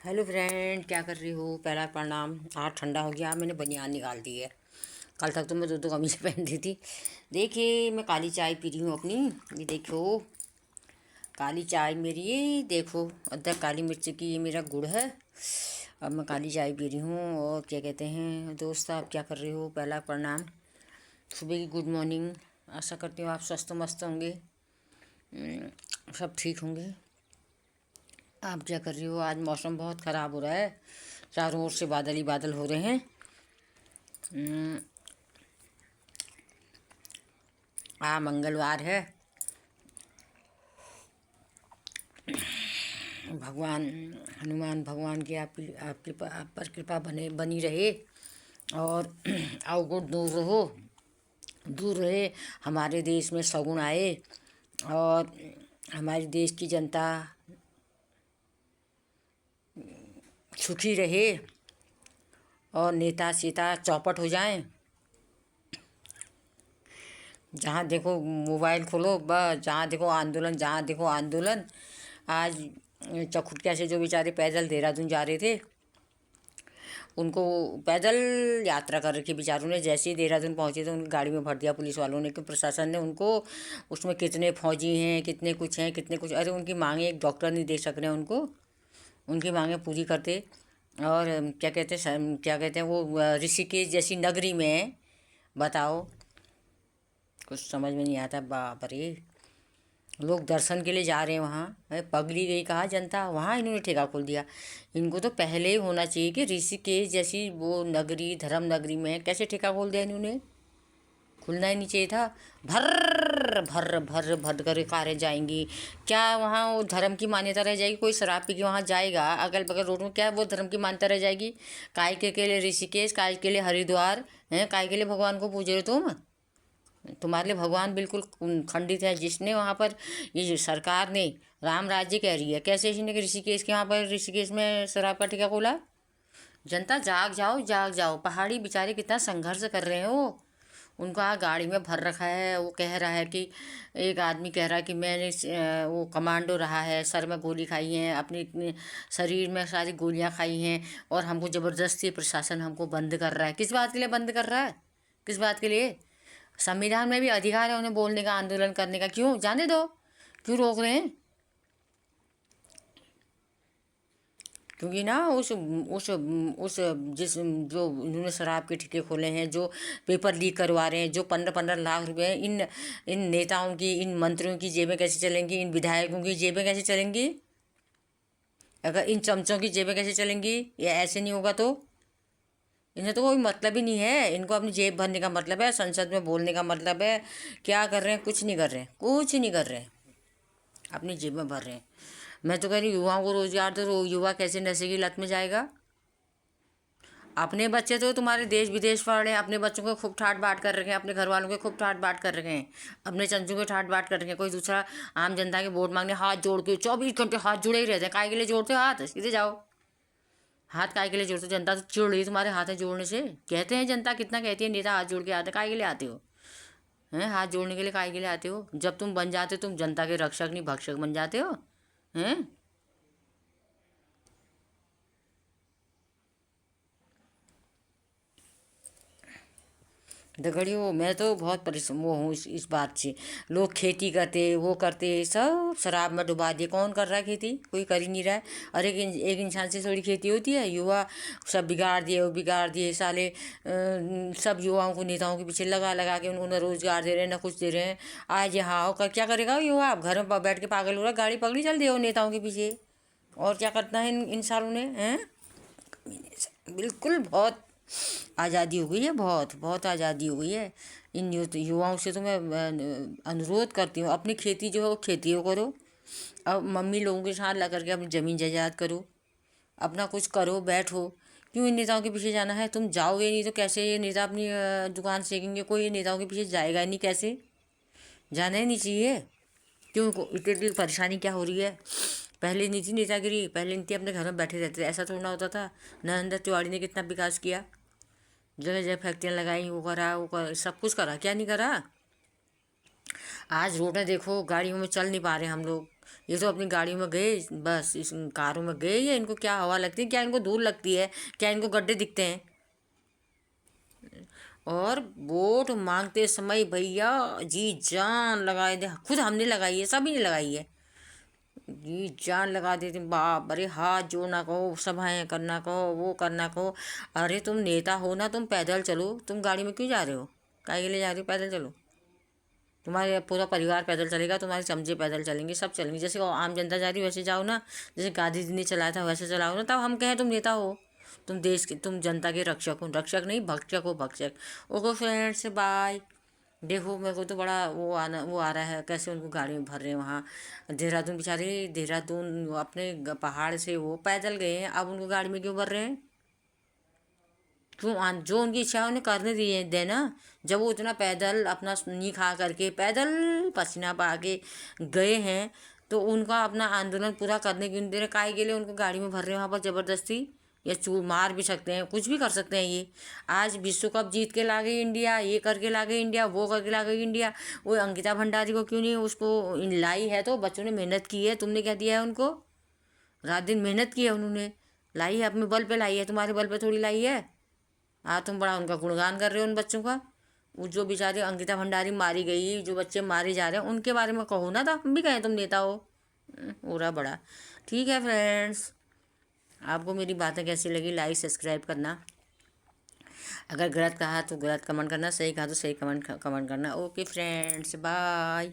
Hello friend, क्या कर रही हो? पहला प्रणाम। आज ठंडा हो गया, मैंने बनियान निकाल दी है। कल तक तो मैं दो कमीज पहनती थी। देखिए, मैं काली चाय पी रही हूँ अपनी। ये देखो, काली चाय मेरी, ये देखो, अदरक काली मिर्च की, ये मेरा गुड़ है। अब मैं काली चाय पी रही हूँ। और क्या कहते हैं दोस्त, आप क्या कर रहे हो? पहला प्रणाम, सुबह की गुड मॉर्निंग। आशा करती हूँ आप स्वस्थ मस्त होंगे, सब ठीक होंगे। आप क्या कर रही हो? आज मौसम बहुत ख़राब हो रहा है, चारों ओर से बादल ही बादल हो रहे हैं। मंगलवार है। भगवान हनुमान भगवान की आप पर कृपा बनी रहे। और अवगुण दूर रहे। हमारे देश में सगुण आए, और हमारे देश की जनता सुखी रहे, और नेता सीता चौपट हो जाएं। जहाँ देखो मोबाइल खोलो, बस जहाँ देखो आंदोलन, जहाँ देखो आंदोलन। आज चकुटिया से जो बेचारे पैदल देहरादून जा रहे थे, उनको पैदल यात्रा कर रखी बेचारों ने। जैसे ही देहरादून पहुंचे तो उनकी गाड़ी में भर दिया पुलिस वालों ने, कि प्रशासन ने उनको। उसमें कितने फौजी हैं, कितने कुछ हैं, कितने कुछ। अरे उनकी मांगे एक डॉक्टर नहीं दे सक रहे उनको, उनकी मांगे पूरी करते। और क्या कहते हैं वो, ऋषिकेश जैसी नगरी में, बताओ, कुछ समझ में नहीं आता। बाप रे, लोग दर्शन के लिए जा रहे हैं वहाँ, पगड़ी गई कहा जनता, वहाँ इन्होंने ठेका खोल दिया। इनको तो पहले ही होना चाहिए कि ऋषिकेश जैसी वो नगरी, धर्म नगरी में कैसे ठेका खोल दिया इन्होंने? खुलना ही नहीं चाहिए था। भर भर भर भर कर कारें जाएंगी। क्या वहाँ वो धर्म की मान्यता रह जाएगी? कोई शराब पी के वहाँ जाएगा अगल बगल रोड में, क्या वो धर्म की मान्यता रह जाएगी? काय के लिए ऋषिकेश, काय के लिए हरिद्वार हैं? काय के लिए भगवान को पूज रहे हो तुम? तुम्हारे लिए भगवान बिल्कुल खंडित है। जिसने वहाँ पर, ये जो सरकार ने राम राज्य कह रही है, कैसे इसने कि ऋषिकेश के वहाँ पर, ऋषिकेश में शराब का ठेका खोला? जनता जाग जाओ, जाग जाओ। पहाड़ी बेचारे कितना संघर्ष कर रहे हैं वो। उनका गाड़ी में भर रखा है। वो कह रहा है कि, एक आदमी कह रहा है कि मैंने वो कमांडो रहा है, सर में गोली खाई है, अपने इतने शरीर में सारी गोलियां खाई हैं, और हमको ज़बरदस्ती प्रशासन हमको बंद कर रहा है। किस बात के लिए बंद कर रहा है? किस बात के लिए? संविधान में भी अधिकार है उन्हें बोलने का, आंदोलन करने का। क्यों जाने दो, क्यों रोक रहे हैं? क्योंकि ना उस जिस जो इन्होंने शराब के ठेके खोले हैं, जो पेपर लीक करवा रहे हैं, जो 15-15 लाख रुपए इन नेताओं की, इन मंत्रियों की जेबें कैसे चलेंगी? इन विधायकों की जेबें कैसे चलेंगी? अगर इन चमचों की जेबें कैसे चलेंगी? ये ऐसे नहीं होगा तो। इन्हें तो कोई मतलब ही नहीं है। इनको अपनी जेब भरने का मतलब है, संसद में बोलने का मतलब है। क्या कर रहे हैं? कुछ नहीं कर रहे हैं, कुछ नहीं कर रहे हैं, अपनी जेब में भर रहे हैं। मैं तो कह रही युवाओं को रोजगार दो। युवा कैसे नशे की लत में जाएगा? अपने बच्चे तो तुम्हारे देश विदेश पढ़ रहे हैं, अपने बच्चों को खूब ठाट बाट कर रखे हैं, अपने घर वालों के खूब ठाट बाट कर रखे हैं, अपने चंचू के ठाट बाट कर रखे हैं। कोई दूसरा आम जनता के वोट मांगने हाथ जोड़ के 24 घंटे हाथ जुड़े ही रहते हैं। काय के लिए जोड़ते हो हाथ? सीधे जाओ। हाथ काय के लिए जोड़ते हो? जनता तो चिड़ रही है तुम्हारे हाथ जोड़ने से। कहते हैं जनता, कितना कहती है, नेता हाथ जोड़ के आते, काय के लिए आते हो? हैं? हाथ जोड़ने के लिए काय के लिए आते हो? जब तुम बन जाते हो, तुम जनता के रक्षक नहीं भक्षक बन जाते हो। हैं? दगड़ियों, मैं तो बहुत परेशान वो हूँ इस बात से। लोग खेती करते, वो करते, सब शराब में डुबा दिए। कौन कर रहा है खेती? कोई कर ही नहीं रहा है। और एक इंसान से थोड़ी खेती होती है। युवा सब बिगाड़ दिए, वो बिगाड़ दिए साले। सब युवाओं को नेताओं के पीछे लगा लगा के उनको न रोजगार दे रहे हैं, न कुछ दे रहे हैं। आज यहाँ हो कर क्या करेगा युवा? आप घर में बैठ के पागल हो रहा है, गाड़ी पकड़ी चल दिए हो नेताओं के पीछे। और क्या करना है इन सालों ने? हैं? बिल्कुल बहुत आज़ादी हो गई है, बहुत बहुत आज़ादी हो गई है। इन युवाओं से तो मैं अनुरोध करती हूँ, अपनी खेती जो है वो खेती हो करो। अब मम्मी लोगों के साथ लग करके अपनी ज़मीन जायदाद करो, अपना कुछ करो, बैठो। क्यों इन नेताओं के पीछे जाना है? तुम जाओगे नहीं तो कैसे ये नेता अपनी दुकान सेकेंगे? कोई ये नेताओं के पीछे जाएगा ही नहीं, कैसे? जाना ही नहीं चाहिए। क्यों इतनी इतनी परेशानी क्या हो रही है? पहले नहीं थी नेतागिरी, पहले नहीं थी, अपने घर में बैठे रहते थे, ऐसा थोड़ा होता था। नरेंद्र तिवारी ने कितना विकास किया, जगह जगह फैक्ट्रियाँ लगाई, वो करा, सब कुछ करा, क्या नहीं करा? आज रोडें देखो, गाड़ियों में चल नहीं पा रहे हम लोग। ये तो अपनी गाड़ियों में गए, बस इस कारों में गए, या इनको क्या हवा लगती है, क्या इनको धूल लगती है, क्या इनको गड्ढे दिखते हैं। और वोट मांगते समय भैया जी जान लगाए दे, खुद हमने लगाई है, सभी ने लगाई है, जी जान लगा देते बाप, अरे हाथ जोड़ना कहो, सभाएं करना कहो, वो करना कहो। अरे तुम नेता हो ना, तुम पैदल चलो, तुम गाड़ी में क्यों जा रहे हो, काहे के लिए जा रहे हो, पैदल चलो। तुम्हारे पूरा परिवार पैदल चलेगा, तुम्हारे चमचे पैदल चलेंगे, सब चलेंगे, जैसे वो आम जनता जा रही है वैसे जाओ ना, जैसे गांधी जी ने चलाया था वैसे चलाओ ना, तब हम कहें तुम नेता हो, तुम देश के, तुम जनता के रक्षक हो, रक्षक नहीं भक्षक हो, भक्षक। Okay friends, bye. देखो मेरे को तो बड़ा वो आ रहा है, कैसे उनको गाड़ी में भर रहे हैं वहाँ देहरादून, बेचारे देहरादून अपने पहाड़ से वो पैदल गए हैं, अब उनको गाड़ी में क्यों भर रहे हैं। क्यों जो उनकी इच्छा है उन्हें करने दिए देना। जब वो इतना पैदल अपना नी खा करके पैदल पसीना बहा के गए हैं, तो उनका अपना आंदोलन पूरा करने क्यों नहीं दे रहे, काहे के लिए उनको गाड़ी में भर रहे हैं वहाँ पर ज़बरदस्ती। या चू मार भी सकते हैं, कुछ भी कर सकते हैं ये। आज विश्व कप जीत के ला गई इंडिया, ये करके ला गई इंडिया, वो करके ला गई इंडिया। वो अंकिता भंडारी को क्यों नहीं उसको लाई है, तो बच्चों ने मेहनत की है, तुमने क्या दिया है उनको, रात दिन मेहनत की है उन्होंने, लाई है अपने बल पे लाई है, तुम्हारे बल पे थोड़ी लाई है। हाँ तुम बड़ा उनका गुणगान कर रहे हो उन बच्चों का। वो जो बेचारी अंकिता भंडारी मारी गई, जो बच्चे मारे जा रहे हैं, उनके बारे में कहो ना, तो हम भी कहें तुम नेता हो। हो रहा बड़ा। ठीक है फ्रेंड्स, आपको मेरी बातें कैसी लगी, लाइक सब्सक्राइब करना। अगर गलत कहा तो गलत कमेंट करना, सही कहा तो सही कमेंट कमेंट करना। Okay friends, bye.